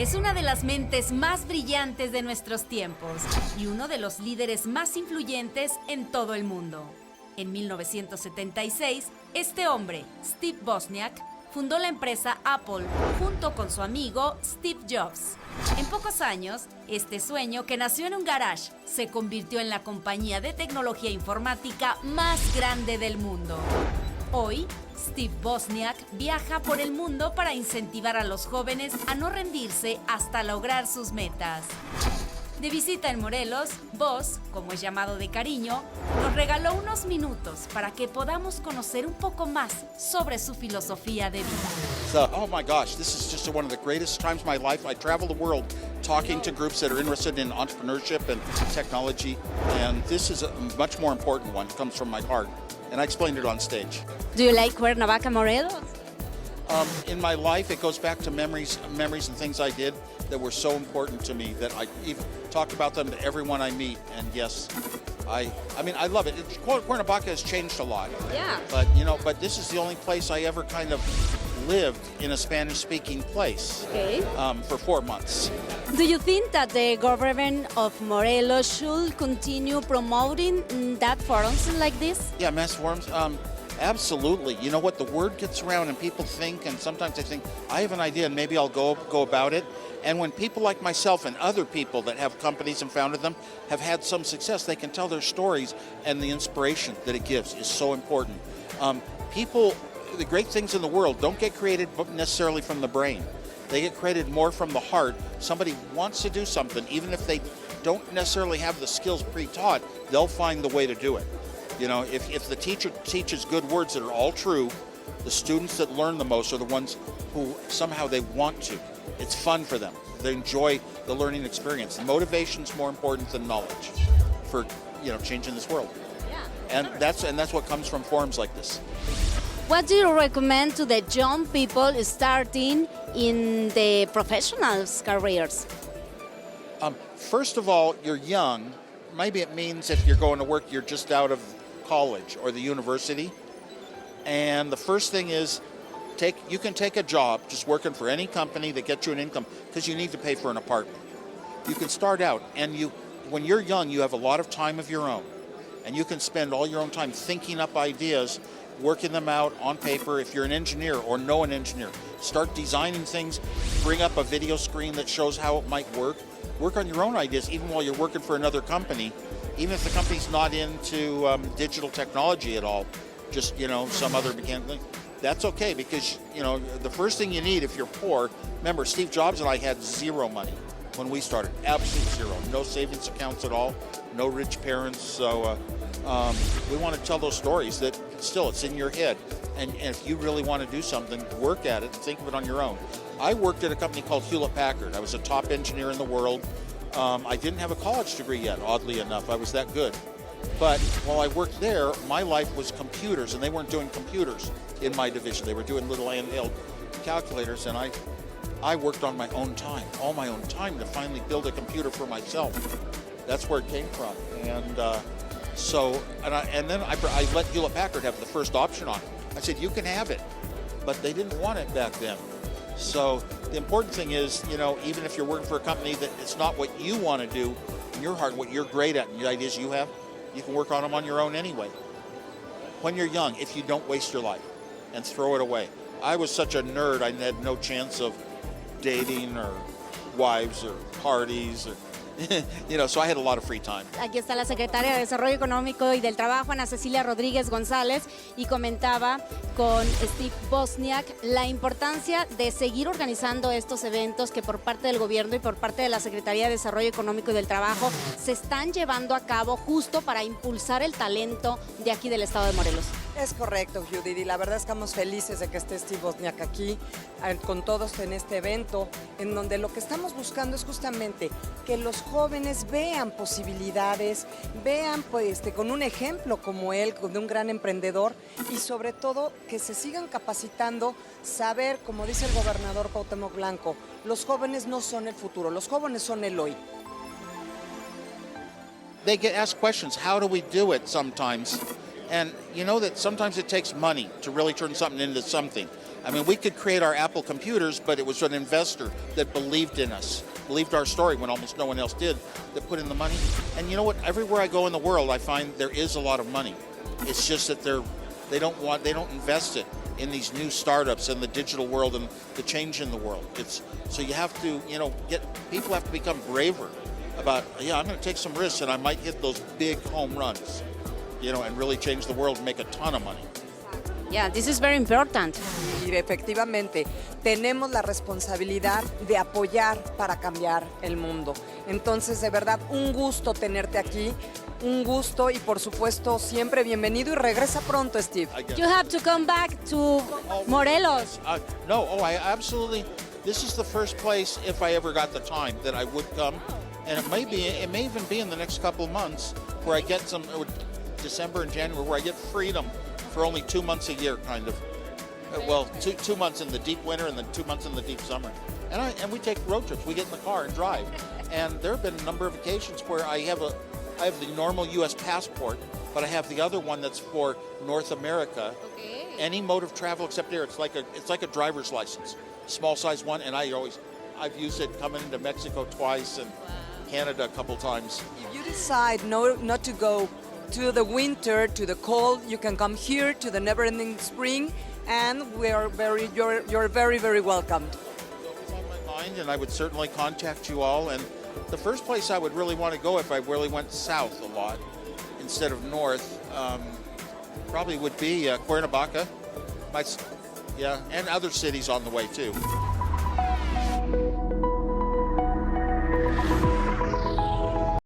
Es una de las mentes más brillantes de nuestros tiempos y uno de los líderes más influyentes en todo el mundo. En 1976, este hombre, Steve Wozniak, fundó la empresa Apple junto con su amigo Steve Jobs. En pocos años, este sueño que nació en un garage se convirtió en la compañía de tecnología informática más grande del mundo. Hoy, Steve Wozniak viaja por el mundo para incentivar a los jóvenes a no rendirse hasta lograr sus metas. De visita en Morelos, Woz, como es llamado de cariño, nos regaló unos minutos para que podamos conocer un poco más sobre su filosofía de vida. Oh my gosh, this is just one of the greatest times of my life. I travel the world talking to groups that are interested in entrepreneurship and technology, and this is a much more important one. It comes from my heart, and I explained it on stage. Do you like Cuernavaca, Morelos? In my life, it goes back to memories and things I did that were so important to me that I even talk about them to everyone I meet. And yes, I mean, I love it. Cuernavaca has changed a lot. Yeah. But this is the only place I ever kind of lived in a Spanish-speaking place. Okay. For 4 months. Do you think that the government of Morelos should continue promoting that forums like this? Yeah, mass forums. Absolutely. You know what? The word gets around and people think, and sometimes they think, I have an idea and maybe I'll go about it. And when people like myself and other people that have companies and founded them have had some success, they can tell their stories, and the inspiration that it gives is so important. The great things in the world don't get created necessarily from the brain. They get created more from the heart. Somebody wants to do something, even if they don't necessarily have the skills pre-taught, they'll find the way to do it. You know, if the teacher teaches good words that are all true, the students that learn the most are the ones who somehow they want to. It's fun for them. They enjoy the learning experience. Motivation's more important than knowledge for, changing this world. Yeah. And that's what comes from forums like this. What do you recommend to the young people starting in the professionals' careers? First of all, you're young. Maybe it means if you're going to work, you're just out of college or the university. And the first thing is you can take a job just working for any company that gets you an income because you need to pay for an apartment. You can start out, and when you're young, you have a lot of time of your own. And you can spend all your own time thinking up ideas, working them out on paper. If you're an engineer or know an engineer, start designing things, bring up a video screen that shows how it might work. Work on your own ideas even while you're working for another company, even if the company's not into digital technology at all, just, some other mechanical thing. That's okay because, the first thing you need if you're poor, remember Steve Jobs and I had zero money when we started, absolute zero, no savings accounts at all, no rich parents. So we want to tell those stories that still it's in your head. And if you really want to do something, work at it and think of it on your own. I worked at a company called Hewlett-Packard. I was a top engineer in the world. I didn't have a college degree yet, oddly enough. I was that good. But while I worked there, my life was computers, and they weren't doing computers in my division. They were doing little handheld calculators, and I worked on my own time, all my own time, to finally build a computer for myself. That's where it came from. And then I let Hewlett-Packard have the first option on it. I said, you can have it. But they didn't want it back then. So the important thing is, even if you're working for a company that it's not what you want to do in your heart, what you're great at and the ideas you have, you can work on them on your own anyway. When you're young, if you don't waste your life and throw it away. I was such a nerd, I had no chance of dating or wives or parties or so I had a lot of free time. Aquí está la Secretaria de Desarrollo Económico y del Trabajo, Ana Cecilia Rodríguez González, y comentaba con Steve Wozniak la importancia de seguir organizando estos eventos que por parte del gobierno y por parte de la Secretaría de Desarrollo Económico y del Trabajo se están llevando a cabo justo para impulsar el talento de aquí del estado de Morelos. Es correcto, Judith, y la verdad estamos felices de que esté Steve Wozniak aquí con todos en este evento, en donde lo que estamos buscando es justamente que los jóvenes vean posibilidades, vean con un ejemplo como él, de un gran emprendedor, y sobre todo que se sigan capacitando, saber, como dice el gobernador Cuauhtémoc Blanco, los jóvenes no son el futuro, los jóvenes son el hoy. They get asked questions, how do we do it sometimes? And you know that sometimes it takes money to really turn something into something. I mean, we could create our Apple computers, but it was an investor that believed in us, believed our story when almost no one else did, that put in the money. And you know what? Everywhere I go in the world, I find there is a lot of money. It's just that they don't invest it in these new startups and the digital world and the change in the world. So you have to, people have to become braver about, I'm going to take some risks and I might hit those big home runs, and really change the world and make a ton of money. Yeah, this is very important. Y efectivamente, tenemos la responsabilidad de apoyar para cambiar el mundo. Entonces, de verdad, un gusto tenerte aquí, un gusto y por supuesto siempre bienvenido y regresa pronto, Steve. You have to come back to Morelos. I absolutely, this is the first place, if I ever got the time, that I would come. And it may even be in the next couple of months where I get December and January, where I get freedom for only 2 months a year, kind of. Well, 2 months in the deep winter and then 2 months in the deep summer. And we take road trips. We get in the car and drive. And there have been a number of occasions where I have the normal U.S. passport, but I have the other one that's for North America. Okay. Any mode of travel except air. It's like a driver's license, small size one. And I've used it coming into Mexico twice and Canada a couple times. If you decide not to go to the winter, to the cold, you can come here to the never-ending spring, and you're very, very welcome. It's on my mind, and I would certainly contact you all. And the first place I would really want to go if I really went south a lot instead of north, probably would be Cuernavaca. And other cities on the way too.